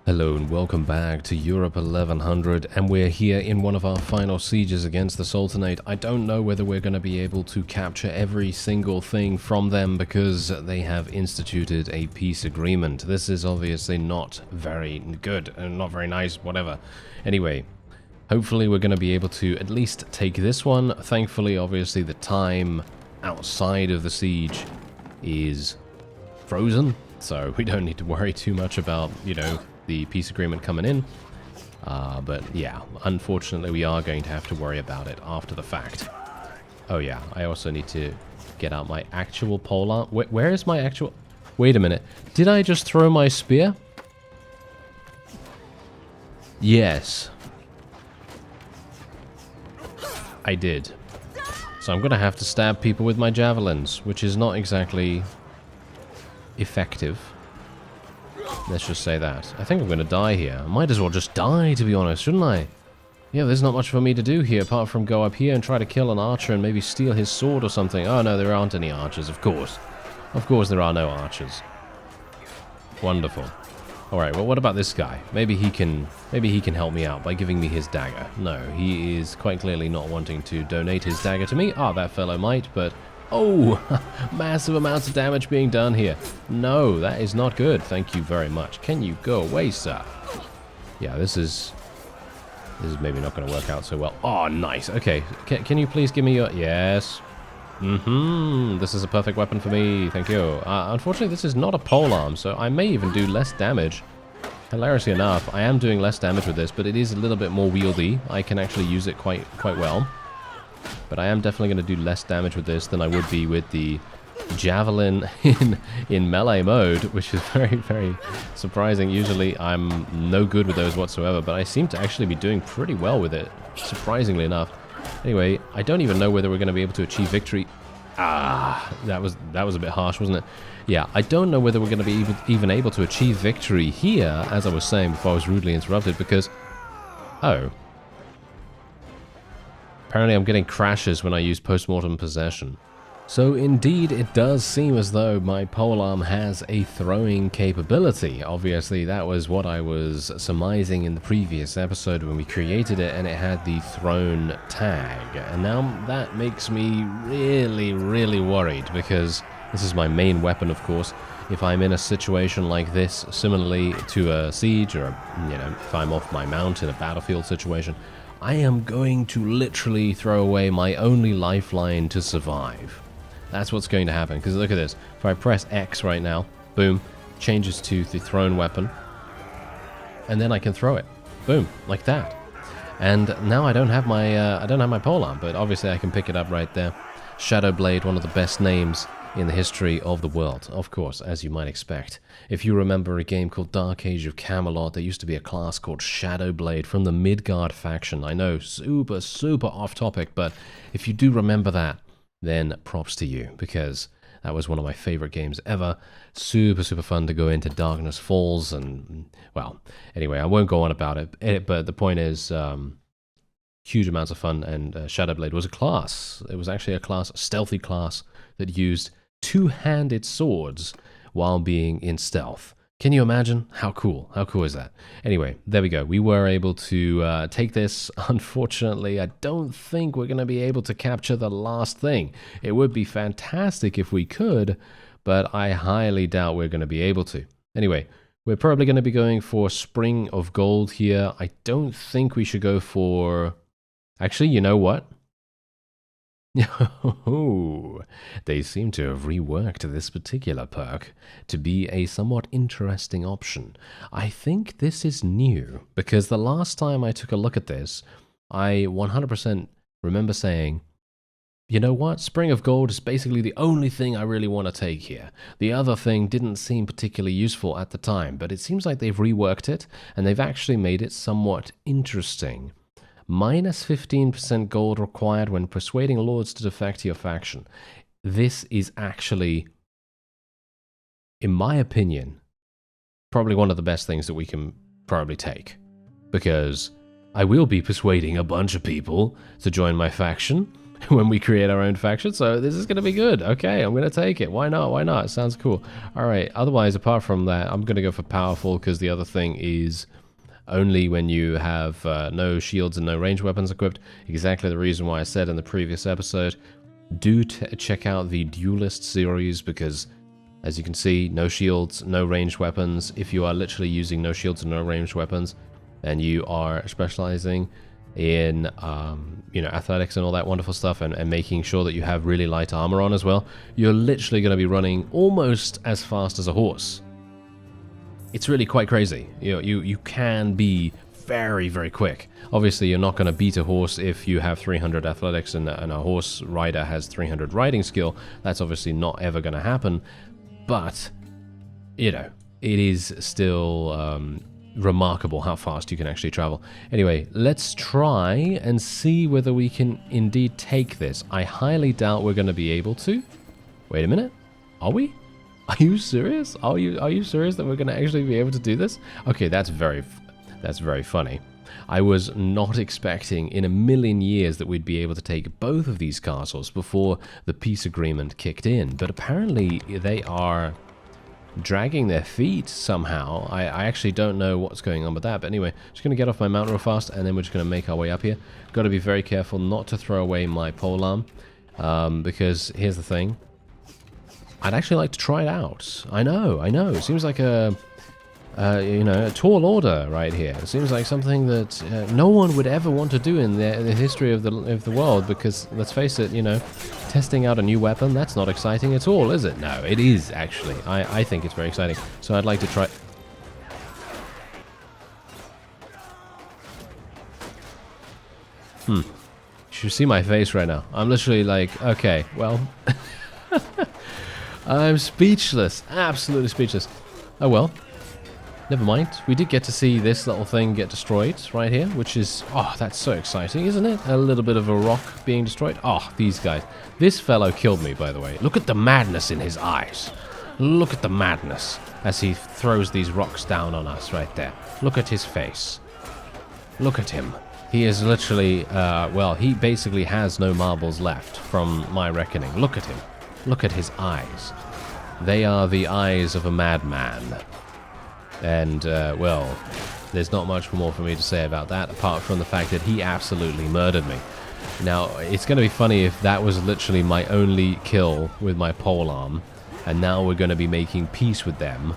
Hello and welcome back to Europe 1100, and we're here in one of our final sieges against the Sultanate. I don't know whether we're going to be able to capture every single thing from them because they have instituted a peace agreement. This is obviously not very good and not very nice, whatever. Anyway, hopefully we're going to be able to at least take this one. Thankfully, obviously, the time outside of the siege is frozen, so we don't need to worry too much about, the peace agreement coming in. But yeah, unfortunately we are going to have to worry about it after the fact. Oh yeah, I also need to get out my actual polearm. Where is my actual... Wait a minute. Did I just throw my spear? Yes. I did. So I'm going to have to stab people with my javelins, which is not exactly effective. Let's just say that. I think I'm going to die here. I might as well just die, to be honest, shouldn't I? Yeah, there's not much for me to do here apart from go up here and try to kill an archer and maybe steal his sword or something. Oh no, there aren't any archers, of course. Of course there are no archers. Wonderful. Alright, well what about this guy? Maybe he can help me out by giving me his dagger. No, he is quite clearly not wanting to donate his dagger to me. Ah, that fellow might, but... Oh, massive amounts of damage being done here. No, that is not good. Thank you very much. Can you go away, sir? Yeah, this is maybe not going to work out so well. Oh, nice. Okay, can you please give me your... Yes. This is a perfect weapon for me. Thank you. Unfortunately, this is not a polearm, so I may even do less damage. Hilariously enough, I am doing less damage with this, but it is a little bit more wieldy. I can actually use it quite well. But I am definitely going to do less damage with this than I would be with the javelin in melee mode, which is very, very surprising. Usually I'm no good with those whatsoever, but I seem to actually be doing pretty well with it, surprisingly enough. Anyway, I don't even know whether we're going to be able to achieve victory. Ah, that was a bit harsh, wasn't it? Yeah, I don't know whether we're going to be even able to achieve victory here, as I was saying before I was rudely interrupted, because... Oh. Apparently I'm getting crashes when I use post-mortem possession. So indeed it does seem as though my polearm has a throwing capability. Obviously that was what I was surmising in the previous episode when we created it, and it had the thrown tag. And now that makes me really, really worried, because this is my main weapon, of course. If I'm in a situation like this, similarly to a siege, or if I'm off my mount in a battlefield situation, I am going to literally throw away my only lifeline to survive. That's what's going to happen, because look at this. If I press X right now, boom, changes to the thrown weapon, and then I can throw it. Boom, like that. And now I don't have my polearm, but obviously I can pick it up right there. Shadowblade, one of the best names in the history of the world, of course, as you might expect. If you remember a game called Dark Age of Camelot, there used to be a class called Shadowblade from the Midgard faction. I know, super, super off topic, but if you do remember that, then props to you, because that was one of my favorite games ever. Super, super fun to go into Darkness Falls, and, well, anyway, I won't go on about it, but the point is, huge amounts of fun, and Shadowblade was a class. It was actually a stealthy class, that used two-handed swords while being in stealth. Can you imagine? How cool? How cool is that? Anyway, there we go. We were able to take this. Unfortunately, I don't think we're going to be able to capture the last thing. It would be fantastic if we could, but I highly doubt we're going to be able to. Anyway, we're probably going to be going for Spring of Gold here. I don't think we should go for... Actually, you know what? They seem to have reworked this particular perk to be a somewhat interesting option. I think this is new, because the last time I took a look at this, I 100% remember saying, you know what, Spring of Gold is basically the only thing I really want to take here. The other thing didn't seem particularly useful at the time, but it seems like they've reworked it, and they've actually made it somewhat interesting. Minus 15% gold required when persuading lords to defect to your faction. This is actually, in my opinion, probably one of the best things that we can probably take. Because I will be persuading a bunch of people to join my faction, when we create our own faction. So this is going to be good. Okay, I'm going to take it. Why not? Why not? It sounds cool. All right. Otherwise, apart from that, I'm going to go for powerful because the other thing is only when you have no shields and no ranged weapons equipped. Exactly the reason why I said in the previous episode, do check out the Duelist series because, as you can see, no shields, no ranged weapons. If you are literally using no shields and no ranged weapons, and you are specializing in, you know, athletics and all that wonderful stuff, and making sure that you have really light armor on as well, you're literally going to be running almost as fast as a horse. It's really quite crazy. You can be very, very quick. Obviously, you're not going to beat a horse if you have 300 athletics and a horse rider has 300 riding skill. That's obviously not ever going to happen. But, you know, it is still remarkable how fast you can actually travel. Anyway, let's try and see whether we can indeed take this. I highly doubt we're going to be able to. Wait a minute. Are we? Are you serious? Are you serious that we're going to actually be able to do this? Okay, that's very funny. I was not expecting in a million years that we'd be able to take both of these castles before the peace agreement kicked in, but apparently they are dragging their feet somehow. I actually don't know what's going on with that, but anyway, just going to get off my mount real fast, and then we're just going to make our way up here. Got to be very careful not to throw away my polearm, because here's the thing. I'd actually like to try it out. I know. It seems like a tall order right here. It seems like something that no one would ever want to do in the history of the world, because let's face it, you know, testing out a new weapon, that's not exciting at all, is it? No, it is actually. I think it's very exciting. So I'd like to try. You should see my face right now. I'm literally like, okay, well, I'm speechless, absolutely speechless. Oh well. Never mind. We did get to see this little thing get destroyed right here, which is... Oh, that's so exciting, isn't it? A little bit of a rock being destroyed. Oh, these guys. This fellow killed me, by the way. Look at the madness in his eyes. Look at the madness as he throws these rocks down on us right there. Look at his face. Look at him. He is literally... well, he basically has no marbles left from my reckoning. Look at him. Look at his eyes. They are the eyes of a madman. And, well, there's not much more for me to say about that, apart from the fact that he absolutely murdered me. Now, it's going to be funny if that was literally my only kill with my polearm, and now we're going to be making peace with them.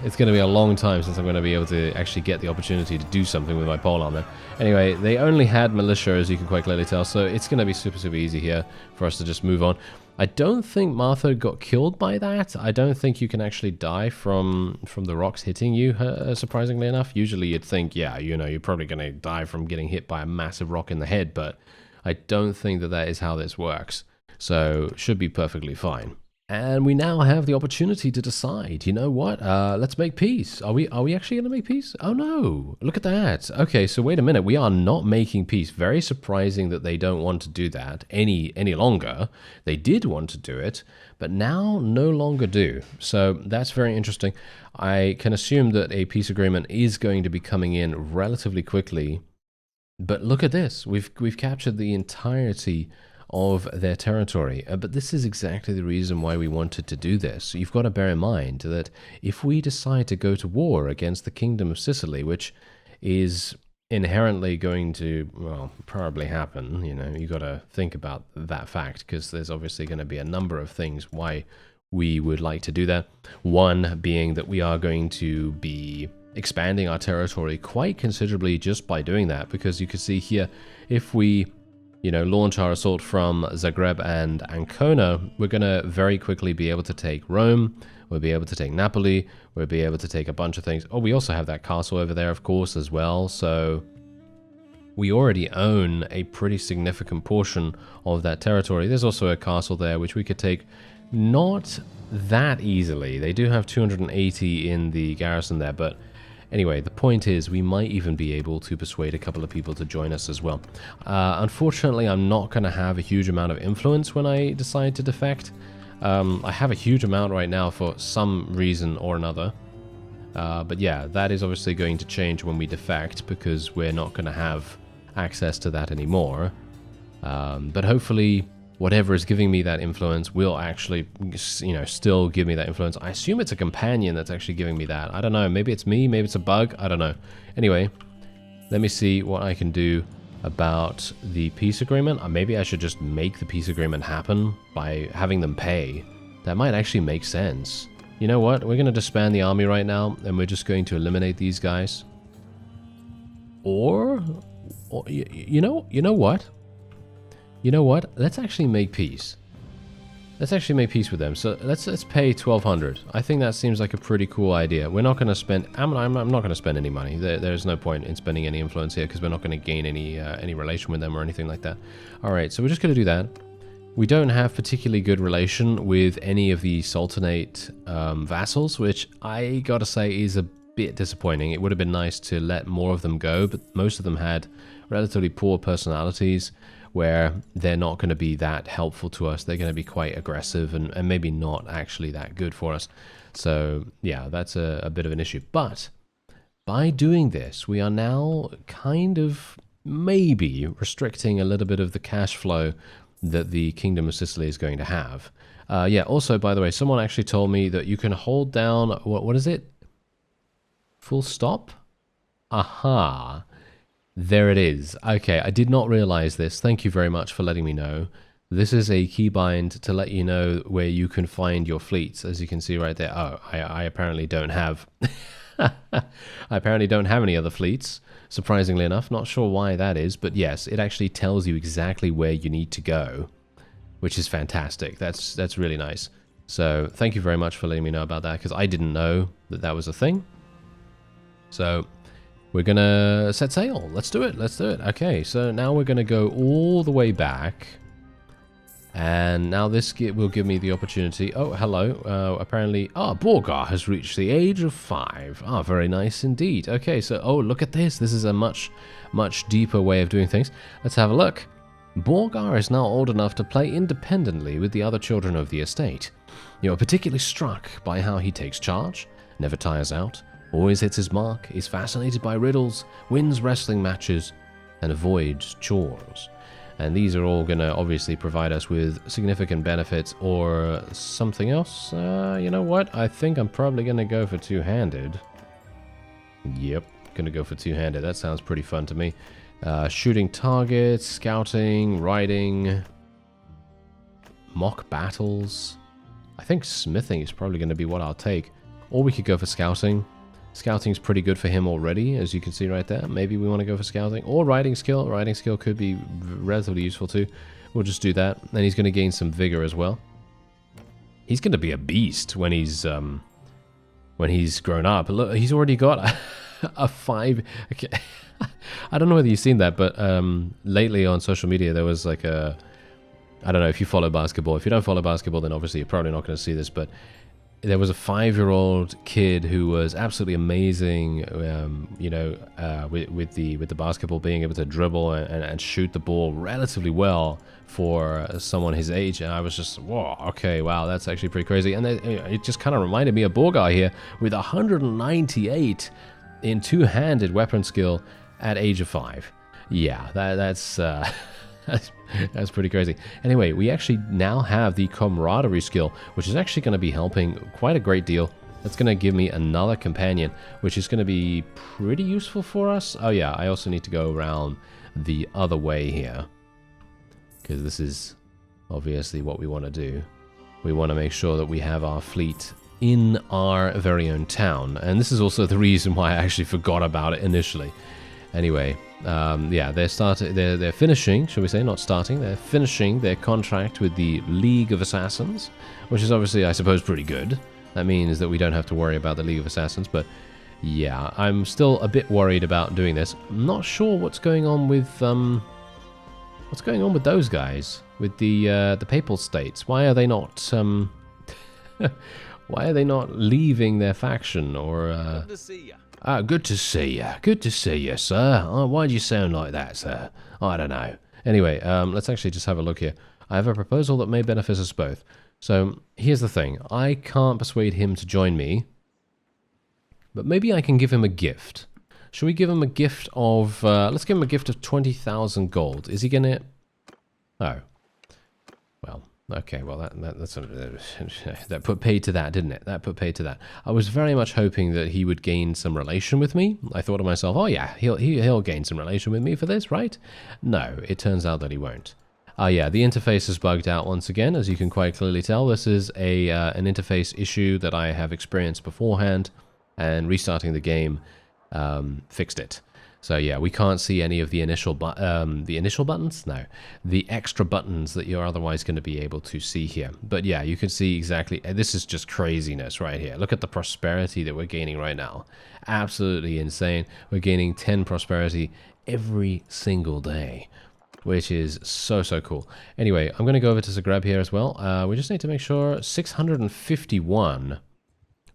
It's going to be a long time since I'm going to be able to actually get the opportunity to do something with my polearm then. Anyway, they only had militia, as you can quite clearly tell, so it's going to be super, super easy here for us to just move on. I don't think Martha got killed by that. I don't think you can actually die from the rocks hitting you, surprisingly enough. Usually you'd think, yeah, you know, you're probably going to die from getting hit by a massive rock in the head, but I don't think that is how this works. So, should be perfectly fine. And we now have the opportunity to decide, you know what, let's make peace. Are we actually going to make peace? Oh no, look at that. Okay, so wait a minute, we are not making peace. Very surprising that they don't want to do that any longer. They did want to do it, but now no longer do. So that's very interesting. I can assume that a peace agreement is going to be coming in relatively quickly. But look at this, we've captured the entirety of their territory. But this is exactly the reason why we wanted to do this. You've got to bear in mind that if we decide to go to war against the Kingdom of Sicily, which is inherently going to, well, probably happen, you know, you got to think about that fact, because there's obviously going to be a number of things why we would like to do that. One being that we are going to be expanding our territory quite considerably just by doing that, because you can see here, if we launch our assault from Zagreb and Ancona, we're going to very quickly be able to take Rome, we'll be able to take Napoli, we'll be able to take a bunch of things. Oh, we also have that castle over there, of course, as well, so we already own a pretty significant portion of that territory. There's also a castle there, which we could take not that easily. They do have 280 in the garrison there, but anyway, the point is we might even be able to persuade a couple of people to join us as well. Unfortunately, I'm not going to have a huge amount of influence when I decide to defect. I have a huge amount right now for some reason or another. But yeah, that is obviously going to change when we defect, because we're not going to have access to that anymore. But hopefully, whatever is giving me that influence will actually, still give me that influence. I assume it's a companion that's actually giving me that. I don't know. Maybe it's me. Maybe it's a bug. I don't know. Anyway, let me see what I can do about the peace agreement. Maybe I should just make the peace agreement happen by having them pay. That might actually make sense. You know what? We're going to disband the army right now, and we're just going to eliminate these guys. Or you know what? You know what? Let's actually make peace. Let's actually make peace with them. So let's pay 1,200. I think that seems like a pretty cool idea. We're not going to spend. I'm not going to spend any money. There's no point in spending any influence here because we're not going to gain any relation with them or anything like that. All right, so we're just going to do that. We don't have particularly good relation with any of the Sultanate vassals, which I gotta say is a bit disappointing. It would have been nice to let more of them go, but most of them had relatively poor personalities where they're not going to be that helpful to us. They're going to be quite aggressive and maybe not actually that good for us. So yeah, that's a bit of an issue. But by doing this, we are now kind of maybe restricting a little bit of the cash flow that the Kingdom of Sicily is going to have. Yeah, also, by the way, someone actually told me that you can hold down, what is it? Full stop? Aha. There it is. Okay, I did not realize this. Thank you very much for letting me know. This is a keybind to let you know where you can find your fleets, as you can see right there. Oh, I apparently don't have... I apparently don't have any other fleets, surprisingly enough. Not sure why that is, but yes, it actually tells you exactly where you need to go, which is fantastic. That's really nice. So thank you very much for letting me know about that, because I didn't know that that was a thing. So we're going to set sail. Let's do it. Let's do it. Okay, so now we're going to go all the way back. And now this will give me the opportunity. Oh, hello. Apparently, Borgar has reached the age of 5. Very nice indeed. Okay, so, look at this. This is a much, much deeper way of doing things. Let's have a look. Borgar is now old enough to play independently with the other children of the estate. You're particularly struck by how he takes charge, never tires out, always hits his mark, is fascinated by riddles, wins wrestling matches, and avoids chores. And these are all going to obviously provide us with significant benefits or something else. You know what? I think I'm probably going to go for two-handed. Yep, going to go for two-handed. That sounds pretty fun to me. Shooting targets, scouting, riding, mock battles. I think smithing is probably going to be what I'll take. Or we could go for scouting. Scouting's pretty good for him already, as you can see right there. Maybe we want to go for scouting. Or riding skill. Riding skill could be relatively useful too. We'll just do that. And he's going to gain some vigor as well. He's going to be a beast when he's grown up. Look, he's already got a 5. Okay. I don't know whether you've seen that, but lately on social media there was like a... I don't know if you follow basketball. If you don't follow basketball, then obviously you're probably not going to see this, but there was a 5-year-old kid who was absolutely amazing, with the basketball, being able to dribble and shoot the ball relatively well for someone his age. And I was just, whoa, okay, wow, that's actually pretty crazy. And it just kind of reminded me of Borgar here with 198 in two-handed weapon skill at age of 5. Yeah, that's that's pretty crazy. Anyway, we actually now have the camaraderie skill, which is actually going to be helping quite a great deal. That's going to give me another companion, which is going to be pretty useful for us. Oh yeah, I also need to go around the other way here, because this is obviously what we want to do. We want to make sure that we have our fleet in our very own town, and this is also the reason why I actually forgot about it initially. Anyway, yeah, they're finishing, shall we say, not starting, they're finishing their contract with the League of Assassins, which is obviously, I suppose, pretty good. That means that we don't have to worry about the League of Assassins, but yeah, I'm still a bit worried about doing this. I'm not sure what's going on with those guys, with the Papal States. Why are they not why are they not leaving their faction or Good to see you. Good to see you. Good to see you, sir. Why do you sound like that, sir? I don't know. Anyway, let's actually just have a look here. I have a proposal that may benefit us both. So, here's the thing. I can't persuade him to join me, but maybe I can give him a gift. Should we give him a gift of... let's give him a gift of 20,000 gold. Is he gonna... Oh. Well, okay, well, that's that put paid to that, didn't it? That put paid to that. I was very much hoping that he would gain some relation with me. I thought to myself, oh yeah, he'll gain some relation with me for this, right? No, it turns out that he won't. Yeah, the interface is bugged out once again, as you can quite clearly tell. This is an interface issue that I have experienced beforehand, and restarting the game fixed it. So yeah, we can't see any of the initial buttons? No. The extra buttons that you're otherwise going to be able to see here. But yeah, you can see exactly, this is just craziness right here. Look at the prosperity that we're gaining right now. Absolutely insane. We're gaining 10 prosperity every single day, which is so cool. Anyway, I'm going to go over to Zagreb here as well. We just need to make sure 651.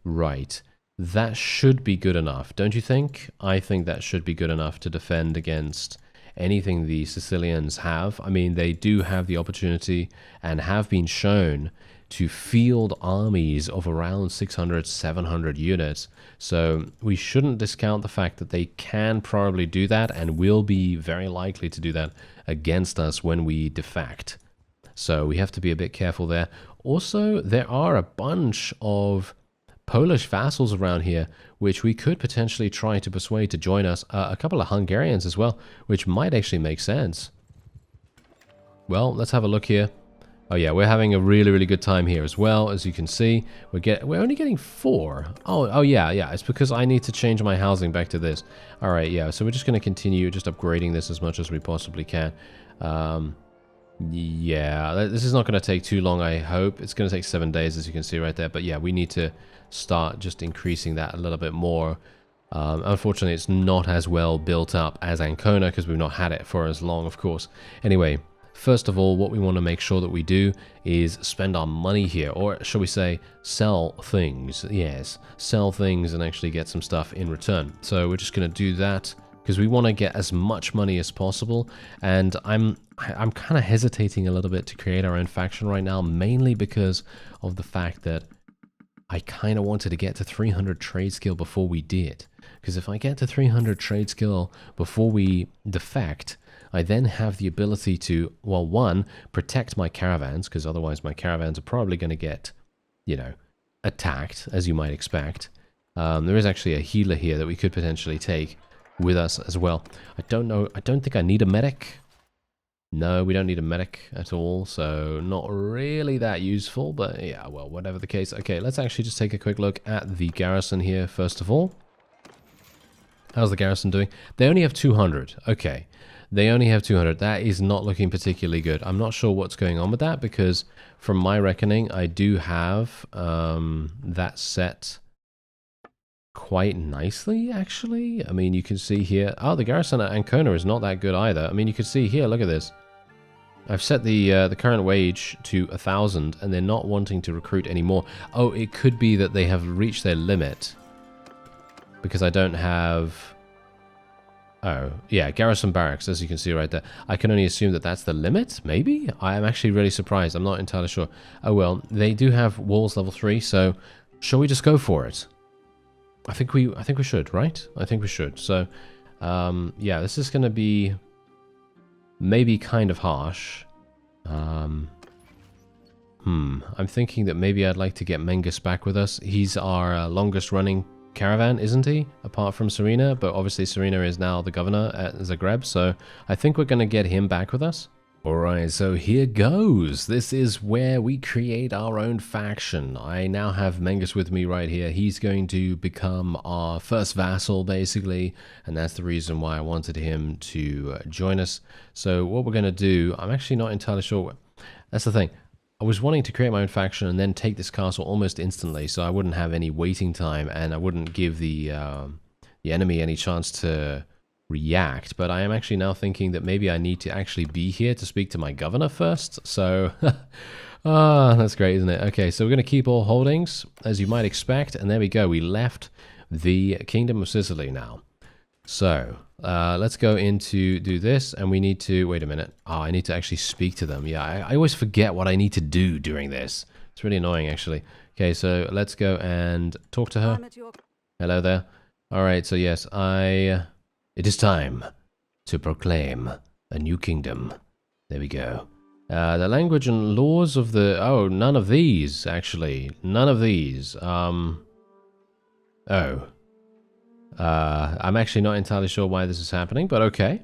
Right. That should be good enough, don't you think? I think that should be good enough to defend against anything the Sicilians have. I mean, they do have the opportunity and have been shown to field armies of around 600, 700 units. So we shouldn't discount the fact that they can probably do that and will be very likely to do that against us when we defect. So we have to be a bit careful there. Also, there are a bunch of Polish vassals around here, which we could potentially try to persuade to join us. A couple of Hungarians as well, which might actually make sense. Well, let's have a look here. Oh yeah, we're having a really good time here as well. As you can see, we're only getting 4. Oh yeah, it's because I need to change my housing back to this. All right, yeah. So we're just going to continue just upgrading this as much as we possibly can. Yeah, this is not going to take too long, I hope. It's going to take 7 days, as you can see right there. But yeah, we need to start just increasing that a little bit more. Unfortunately, it's not as well built up as Ancona because we've not had it for as long, of course. Anyway, first of all, what we want to make sure that we do is spend our money here, or shall we say, sell things. Yes, sell things and actually get some stuff in return. So we're just going to do that because we want to get as much money as possible. And I'm kind of hesitating a little bit to create our own faction right now, mainly because of the fact that I kind of wanted to get to 300 trade skill before we did. Because if I get to 300 trade skill before we defect, I then have the ability to, well, one, protect my caravans, because otherwise my caravans are probably going to get, you know, attacked, as you might expect. There is actually a healer here that we could potentially take with us as well. I don't know, I don't think I need a medic. No, we don't need a medic at all, so not really that useful, but yeah, well, whatever the case. Okay, let's actually just take a quick look at the garrison here, first of all. How's the garrison doing? They only have 200. Okay, they only have 200. That is not looking particularly good. I'm not sure what's going on with that, because from my reckoning, I do have that set quite nicely, actually. I mean, you can see here, oh, the garrison at Ancona is not that good either. I mean, you can see here, look at this. I've set the current wage to 1,000, and they're not wanting to recruit anymore. Oh, it could be that they have reached their limit, because I don't have... Oh, yeah, garrison barracks, as you can see right there. I can only assume that that's the limit, maybe? I am actually really surprised. I'm not entirely sure. Oh, well, they do have walls level 3, so shall we just go for it? I think we should, right? I think we should. So, yeah, this is going to be maybe kind of harsh. I'm thinking that maybe I'd like to get Mengus back with us. He's our longest running caravan, isn't he? Apart from Serena, but obviously Serena is now the governor at Zagreb, so I think we're going to get him back with us. Alright, so here goes. This is where we create our own faction. I now have Mengus with me right here. He's going to become our first vassal, basically, and that's the reason why I wanted him to join us. So what we're going to do, I'm actually not entirely sure. That's the thing. I was wanting to create my own faction and then take this castle almost instantly, so I wouldn't have any waiting time, and I wouldn't give the enemy any chance to react. But I am actually now thinking that maybe I need to actually be here to speak to my governor first. So, that's great, isn't it? Okay, so we're going to keep all holdings, as you might expect, and there we go. We left the Kingdom of Sicily now. So, let's go into do this, and we need to, wait a minute. Oh, I need to actually speak to them. Yeah, I always forget what I need to do during this. It's really annoying, actually. Okay, so let's go and talk to her. Hello there. All right, so yes, it is time to proclaim a new kingdom. There we go. The language and laws of the... Oh, none of these, actually. None of these. I'm actually not entirely sure why this is happening, but okay.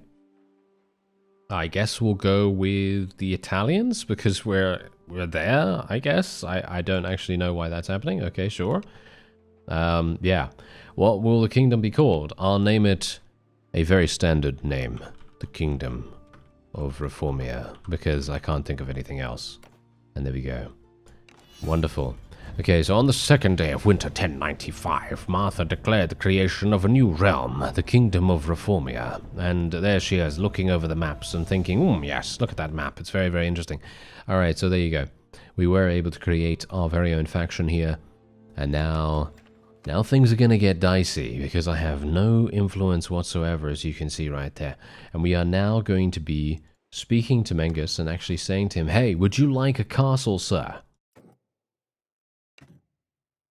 I guess we'll go with the Italians, because we're there, I guess. I don't actually know why that's happening. Okay, sure. Yeah. What will the kingdom be called? I'll name it a very standard name. The Kingdom of Reformia, because I can't think of anything else. And there we go. Wonderful. Okay, so on the second day of winter 1095, Martha declared the creation of a new realm, the Kingdom of Reformia. And there she is, looking over the maps and thinking, yes, look at that map. It's very, very interesting. All right, so there you go. We were able to create our very own faction here. And now things are going to get dicey, because I have no influence whatsoever, as you can see right there. And we are now going to be speaking to Mengus and actually saying to him, hey, would you like a castle, sir?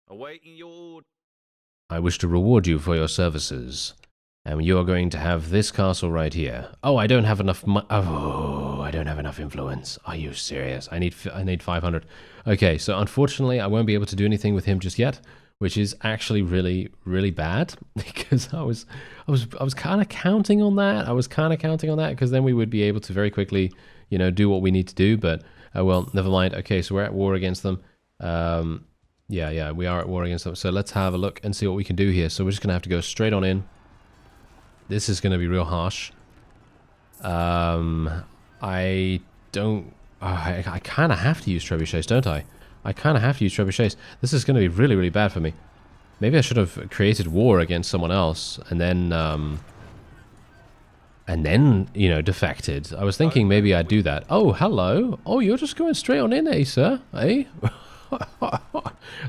Awaiting your... I wish to reward you for your services. And you are going to have this castle right here. Oh, I don't have enough I don't have enough influence. Are you serious? I need 500. Okay, so unfortunately, I won't be able to do anything with him just yet, which is actually really, really bad, because I was kind of counting on that. I was kind of counting on that, because then we would be able to very quickly, you know, do what we need to do. But well, never mind. Okay, so we're at war against them. Yeah, we are at war against them. So let's have a look and see what we can do here. So we're just gonna have to go straight on in. This is gonna be real harsh. I don't. I kind of have to use trebuchets, don't I? I kind of have to use trebuchets. This is going to be really, really bad for me. Maybe I should have created war against someone else and then, you know, defected. I was thinking maybe I'd do that. Oh, hello. Oh, you're just going straight on in, eh, sir? Eh?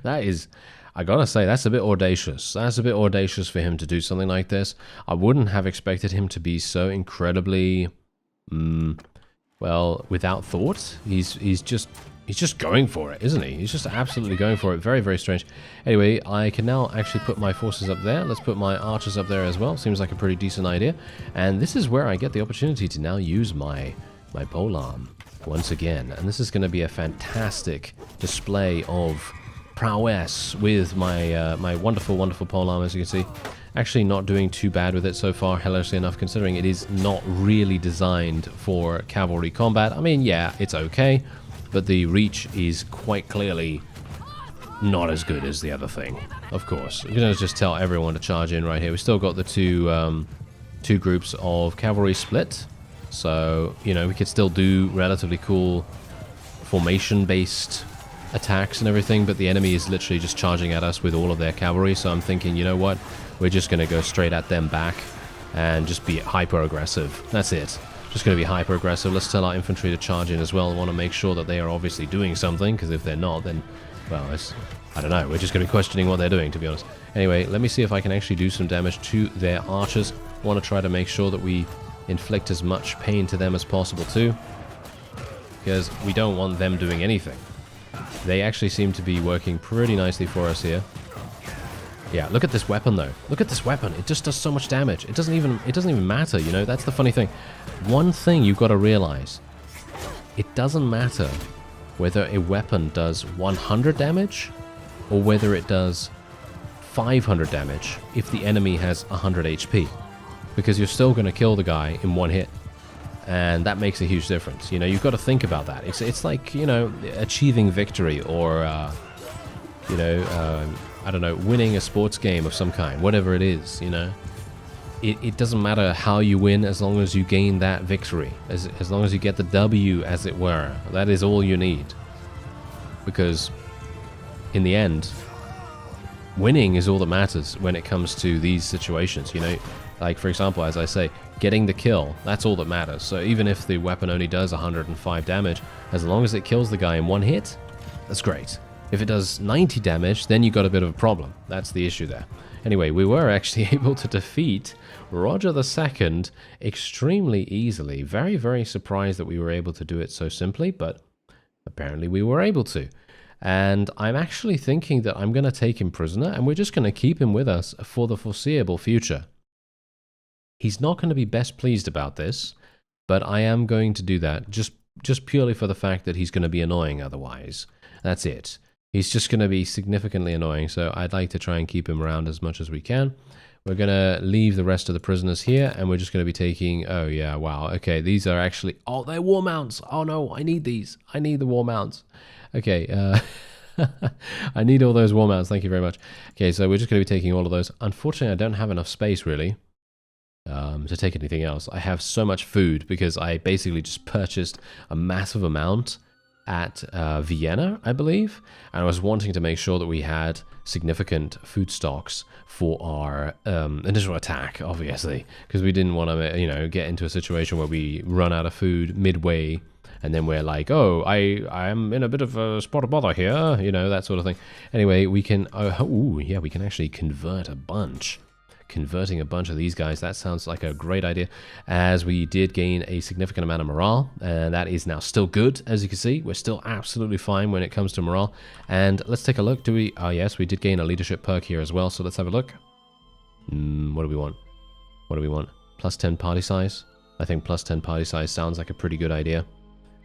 That is, I gotta say, that's a bit audacious. That's a bit audacious for him to do something like this. I wouldn't have expected him to be so incredibly, well, without thought. He's just going for it, isn't he? He's just absolutely going for it. Very, very strange. Anyway, I can now actually put my forces up there. Let's put my archers up there as well. Seems like a pretty decent idea. And this is where I get the opportunity to now use my polearm once again. And this is going to be a fantastic display of prowess with my my wonderful, wonderful polearm, as you can see. Actually not doing too bad with it so far, hilariously enough, considering it is not really designed for cavalry combat. I mean, yeah, it's okay, but the reach is quite clearly not as good as the other thing, of course. We're going to just tell everyone to charge in right here. We still got the two groups of cavalry split, so, you know, we could still do relatively cool formation-based attacks and everything, but the enemy is literally just charging at us with all of their cavalry, so I'm thinking, you know what, we're just going to go straight at them back and just be hyper-aggressive. That's it. Just going to be hyper-aggressive. Let's tell our infantry to charge in as well. I want to make sure that they are obviously doing something, because if they're not, then, well, I don't know. We're just going to be questioning what they're doing, to be honest. Anyway, let me see if I can actually do some damage to their archers. I want to try to make sure that we inflict as much pain to them as possible, too, because we don't want them doing anything. They actually seem to be working pretty nicely for us here. Yeah, look at this weapon though. Look at this weapon. It just does so much damage. It doesn't even matter, you know? That's the funny thing. One thing you've got to realize. It doesn't matter whether a weapon does 100 damage or whether it does 500 damage if the enemy has 100 HP. Because you're still going to kill the guy in one hit. And that makes a huge difference. You know, you've got to think about that. It's like, you know, achieving victory or, you know, I don't know, winning a sports game of some kind, whatever it is, you know. It doesn't matter how you win as long as you gain that victory. As long as you get the W, as it were. That is all you need. Because in the end, winning is all that matters when it comes to these situations, you know. Like, for example, as I say, getting the kill, that's all that matters. So even if the weapon only does 105 damage, as long as it kills the guy in one hit, that's great. If it does 90 damage, then you got a bit of a problem. That's the issue there. Anyway, we were actually able to defeat Roger II extremely easily. Very, very surprised that we were able to do it so simply, but apparently we were able to. And I'm actually thinking that I'm going to take him prisoner, and we're just going to keep him with us for the foreseeable future. He's not going to be best pleased about this, but I am going to do that just just purely for the fact that he's going to be annoying otherwise. That's it. He's just going to be significantly annoying, so I'd like to try and keep him around as much as we can. We're going to leave the rest of the prisoners here, and we're just going to be taking... Oh, yeah, wow. Okay, these are actually... Oh, they're war mounts. Oh, no, I need these. I need the war mounts. Okay, I need all those war mounts. Thank you very much. Okay, so we're just going to be taking all of those. Unfortunately, I don't have enough space, really, to take anything else. I have so much food because I basically just purchased a massive amount at Vienna, I believe, and I was wanting to make sure that we had significant food stocks for our initial attack, obviously, because we didn't want to, you know, get into a situation where we run out of food midway, and then we're like, oh, I'm in a bit of a spot of bother here, you know, that sort of thing. Anyway, we can, ooh, yeah, we can actually convert a bunch. Converting a bunch of these guys, that sounds like a great idea, as we did gain a significant amount of morale, and that is now still good. As you can see, we're still absolutely fine when it comes to morale. And let's take a look. Do we... Oh yes, we did gain a leadership perk here as well, so let's have a look. What do we want? What do we want? Plus 10 party size? I think plus 10 party size sounds like a pretty good idea.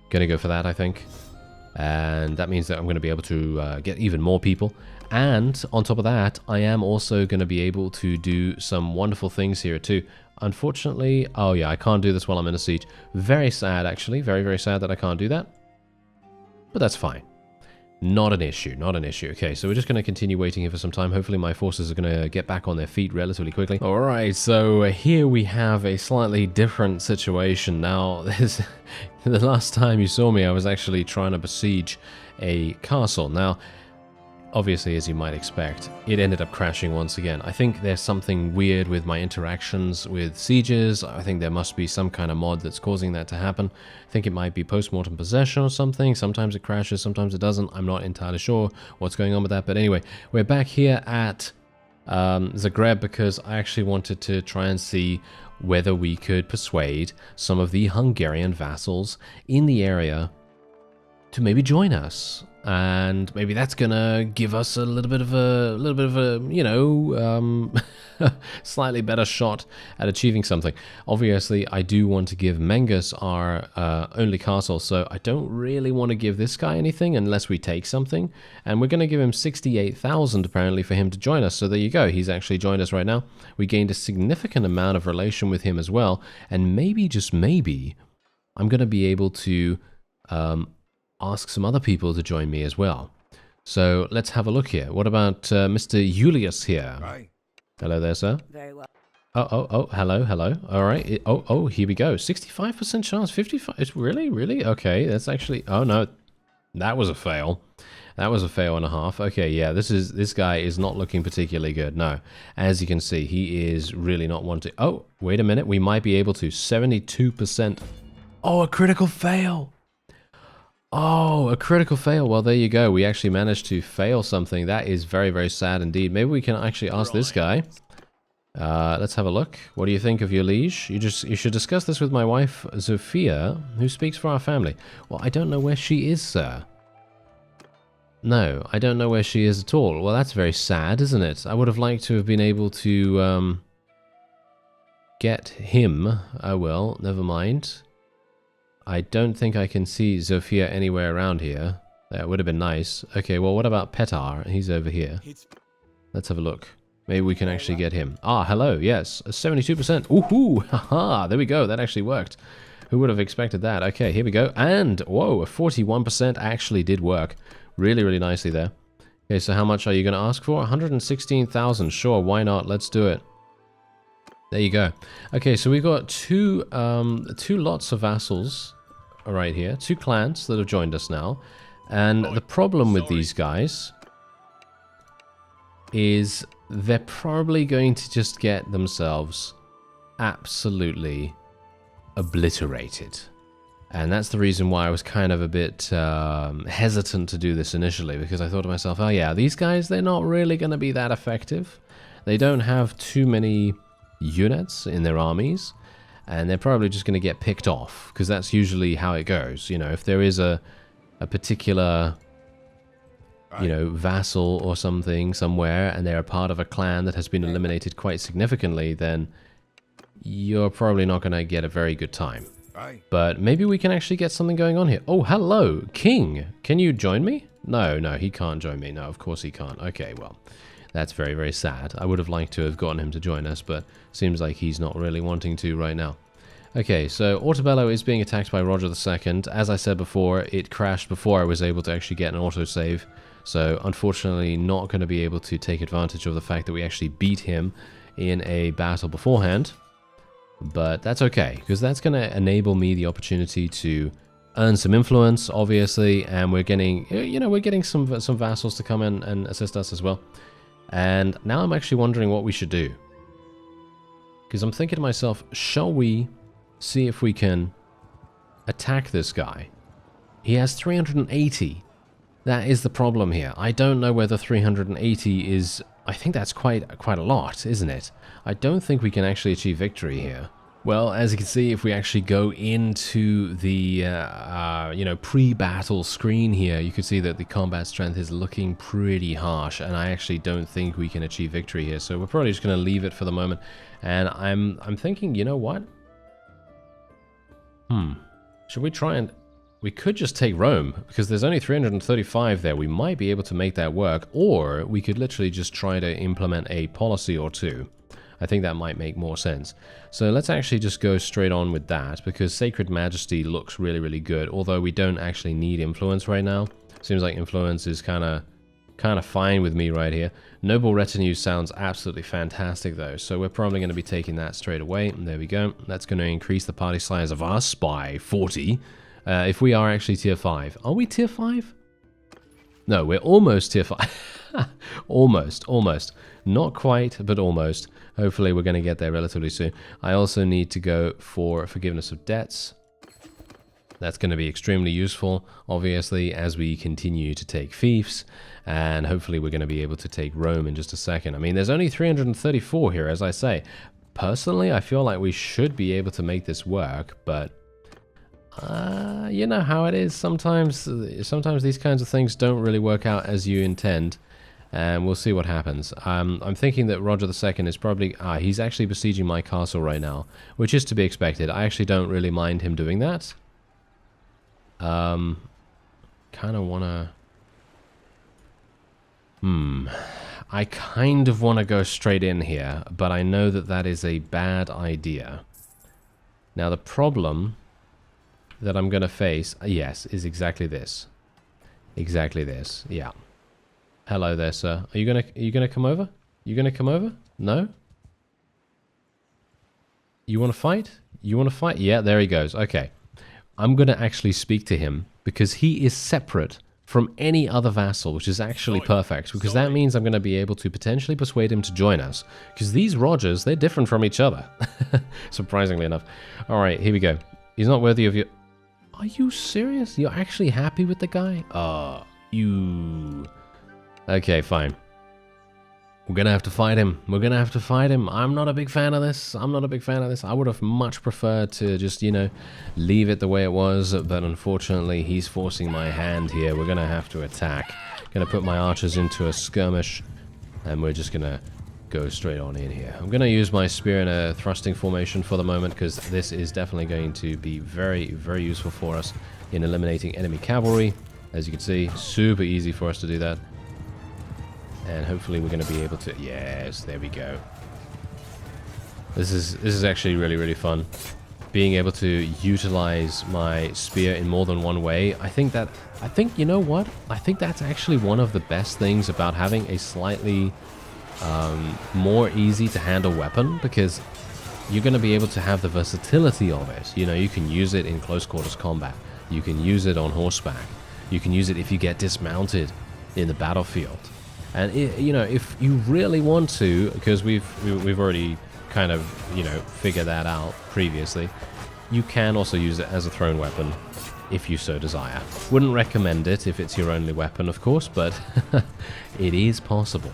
Gonna go for that, I think. And that means that I'm going to be able to get even more people. And on top of that, I am also going to be able to do some wonderful things here too. Unfortunately, oh yeah, I can't do this while I'm in a siege. Very sad, actually. Very, very sad that I can't do that. But that's fine. Not an issue, not an issue. Okay, so we're just going to continue waiting here for some time. Hopefully my forces are going to get back on their feet relatively quickly. Alright, so here we have a slightly different situation. Now, the last time you saw me, I was actually trying to besiege a castle. Now, obviously, as you might expect, it ended up crashing once again. I think there's something weird with my interactions with sieges. I think there must be some kind of mod that's causing that to happen. I think it might be post-mortem possession or something. Sometimes it crashes, sometimes it doesn't. I'm not entirely sure what's going on with that. But anyway, we're back here at Zagreb because I actually wanted to try and see whether we could persuade some of the Hungarian vassals in the area to maybe join us. And maybe that's gonna give us a little bit of a, you know, slightly better shot at achieving something. Obviously, I do want to give Mengus our only castle, so I don't really want to give this guy anything unless we take something. And we're gonna give him 68,000 apparently for him to join us. So there you go. He's actually joined us right now. We gained a significant amount of relation with him as well, and maybe, just maybe, I'm gonna be able to ask some other people to join me as well. So let's have a look here. What about Mr. Julius here? Right. Hello there, sir. Very well. Oh, hello. All right. Here we go. 65% chance, 55. It's really? Okay, that's actually... Oh, no. That was a fail. That was a fail and a half. Okay, yeah, this guy is not looking particularly good. No. As you can see, he is really not wanting... Oh, wait a minute. We might be able to. 72%. Oh, a critical fail. Oh, a critical fail. Well, there you go. We actually managed to fail something. That is very, very sad indeed. Maybe we can actually ask this guy. Let's have a look. What do you think of your liege? You should discuss this with my wife, Zofia, who speaks for our family. Well, I don't know where she is, sir. No, I don't know where she is at all. Well, that's very sad, isn't it? I would have liked to have been able to get him. Oh, well, never mind. I don't think I can see Zofia anywhere around here. That would have been nice. Okay, well, what about Petar? He's over here. Let's have a look. Maybe we can actually get him. Ah, hello, yes. 72%. Ooh, haha, there we go. That actually worked. Who would have expected that? Okay, here we go. And, whoa, a 41% actually did work. Really, really nicely there. Okay, so how much are you going to ask for? 116,000. Sure, why not? Let's do it. There you go. Okay, so we've got two lots of vassals right here, two clans that have joined us now, and the problem with these guys is they're probably going to just get themselves absolutely obliterated. And that's the reason why I was kind of a bit hesitant to do this initially, because I thought to myself, oh yeah, these guys, they're not really going to be that effective. They don't have too many units in their armies, and they're probably just going to get picked off, because that's usually how it goes. You know, if there is a particular, you know, vassal or something somewhere, and they're a part of a clan that has been eliminated quite significantly, then you're probably not going to get a very good time. Aye. But maybe we can actually get something going on here. Oh, hello, King. Can you join me? No, he can't join me. No, of course he can't. Okay, well, that's very, very sad. I would have liked to have gotten him to join us, but seems like he's not really wanting to right now. Okay, so Autobello is being attacked by Roger II. As I said before, it crashed before I was able to actually get an autosave. So, unfortunately, not going to be able to take advantage of the fact that we actually beat him in a battle beforehand. But that's okay, because that's going to enable me the opportunity to earn some influence, obviously, and we're getting, we're getting some vassals to come in and assist us as well. And now I'm actually wondering what we should do. Because I'm thinking to myself, shall we see if we can attack this guy? He has 380. That is the problem here. I don't know whether 380 is... I think that's quite a lot, isn't it? I don't think we can actually achieve victory here. Well, as you can see, if we actually go into the, pre-battle screen here, you can see that the combat strength is looking pretty harsh, and I actually don't think we can achieve victory here. So we're probably just going to leave it for the moment. And I'm thinking, you know what? Should we try and... We could just take Rome, because there's only 335 there. We might be able to make that work, or we could literally just try to implement a policy or two. I think that might make more sense. So let's actually just go straight on with that, because Sacred Majesty looks really, really good, although we don't actually need influence right now. Seems like influence is kind of fine with me right here. Noble Retinue sounds absolutely fantastic, though, so we're probably going to be taking that straight away. And there we go. That's going to increase the party size of us by 40. If we are actually tier 5. Are we tier 5? No, we're almost tier 5. Almost. Not quite, but almost. Hopefully we're going to get there relatively soon. I also need to go for Forgiveness of Debts. That's going to be extremely useful, obviously, as we continue to take fiefs. And hopefully we're going to be able to take Rome in just a second. I mean, there's only 334 here, as I say. Personally, I feel like we should be able to make this work, but... you know how it is. Sometimes these kinds of things don't really work out as you intend, and we'll see what happens. I'm thinking that Roger II is probably... he's actually besieging my castle right now, which is to be expected. I actually don't really mind him doing that. Kind of want to... I kind of want to go straight in here, but I know that that is a bad idea. Now, the problem that I'm going to face, yes, is exactly this. Exactly this, yeah. Hello there, sir. Are you gonna come over? You gonna come over? No? You want to fight? You want to fight? Yeah, there he goes. Okay. I'm going to actually speak to him, because he is separate from any other vassal, which is actually perfect, because that means I'm going to be able to potentially persuade him to join us. Because these Rogers, they're different from each other. Surprisingly enough. Alright, here we go. He's not worthy of your... Are you serious? You're actually happy with the guy? You... Okay, fine. We're gonna have to fight him. We're gonna have to fight him. I'm not a big fan of this. I would have much preferred to just, leave it the way it was, but unfortunately, he's forcing my hand here. We're gonna have to attack. Gonna put my archers into a skirmish, and we're just gonna go straight on in here. I'm going to use my spear in a thrusting formation for the moment, because this is definitely going to be very, very useful for us in eliminating enemy cavalry. As you can see, super easy for us to do that. And hopefully we're going to be able to... Yes, there we go. This is actually really, really fun. Being able to utilize my spear in more than one way. I think, you know what? I think that's actually one of the best things about having a slightly... more easy to handle weapon, because you're going to be able to have the versatility of it. You can use it in close quarters combat. You can use it on horseback. You can use it if you get dismounted in the battlefield. And if you really want to, because we've already kind of figured that out previously, you can also use it as a thrown weapon if you so desire. Wouldn't recommend it if it's your only weapon, of course, but it is possible.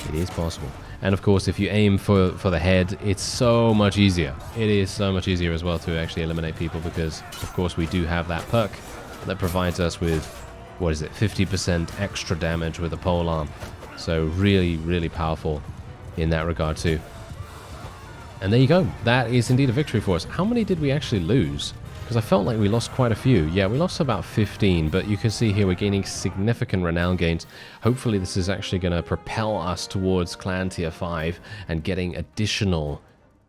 It is possible. And of course, if you aim for the head, it's so much easier. It is so much easier as well to actually eliminate people, because of course we do have that perk that provides us with, 50% extra damage with a polearm. So really, really powerful in that regard too. And there you go. That is indeed a victory for us. How many did we actually lose? Because I felt like we lost quite a few. Yeah, we lost about 15, but you can see here we're gaining significant renown gains. Hopefully this is actually going to propel us towards Clan Tier 5 and getting additional,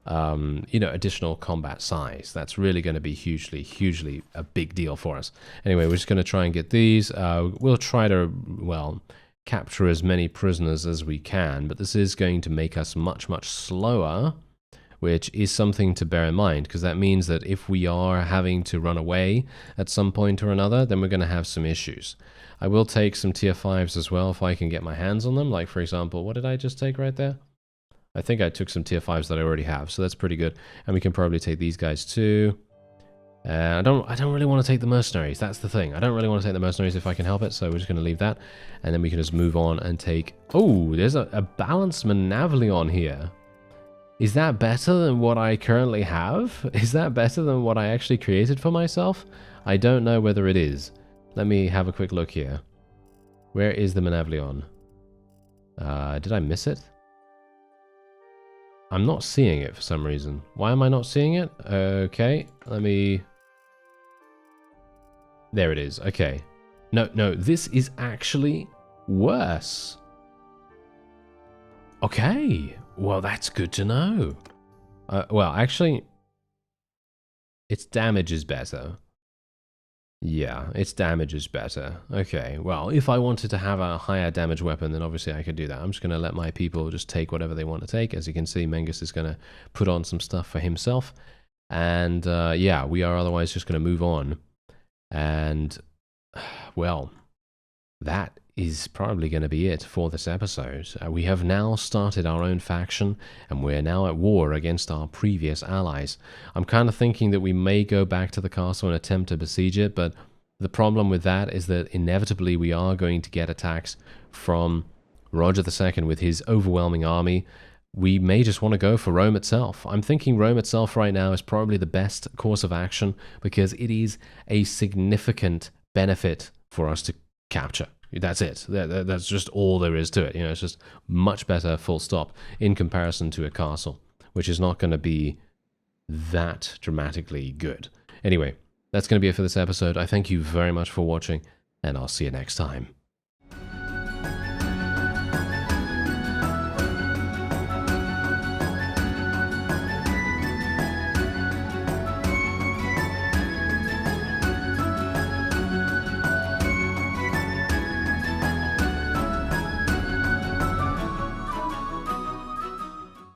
additional combat size. That's really going to be hugely a big deal for us. Anyway, we're just going to try and get these. We'll try to, well, capture as many prisoners as we can, but this is going to make us much slower, which is something to bear in mind, because that means that if we are having to run away at some point or another, then we're going to have some issues. I will take some tier 5s as well if I can get my hands on them. Like, for example, what did I just take right there? I think I took some tier 5s that I already have, so that's pretty good. And we can probably take these guys too. I don't really want to take the mercenaries. That's the thing. I don't really want to take the mercenaries if I can help it, so we're just going to leave that. And then we can just move on and take... Oh, there's a balanced Manavlion here. Is that better than what I currently have? Is that better than what I actually created for myself? I don't know whether it is. Let me have a quick look here. Where is the Manavlion? Did I miss it? I'm not seeing it for some reason. Why am I not seeing it? Okay, let me... There it is. Okay. No, this is actually worse. Okay. Well, that's good to know. Well, actually, its damage is better. Yeah, its damage is better. Okay, well, if I wanted to have a higher damage weapon, then obviously I could do that. I'm just going to let my people just take whatever they want to take. As you can see, Mengus is going to put on some stuff for himself. And yeah, we are otherwise just going to move on. And, well, that is probably going to be it for this episode. We have now started our own faction, and we're now at war against our previous allies. I'm kind of thinking that we may go back to the castle and attempt to besiege it, but the problem with that is that inevitably we are going to get attacks from Roger II with his overwhelming army. We may just want to go for Rome itself. I'm thinking Rome itself right now is probably the best course of action because it is a significant benefit for us to capture. That's it. That's just all there is to it. You know, it's just much better, full stop, in comparison to a castle, which is not going to be that dramatically good. Anyway, that's going to be it for this episode. I thank you very much for watching, and I'll see you next time.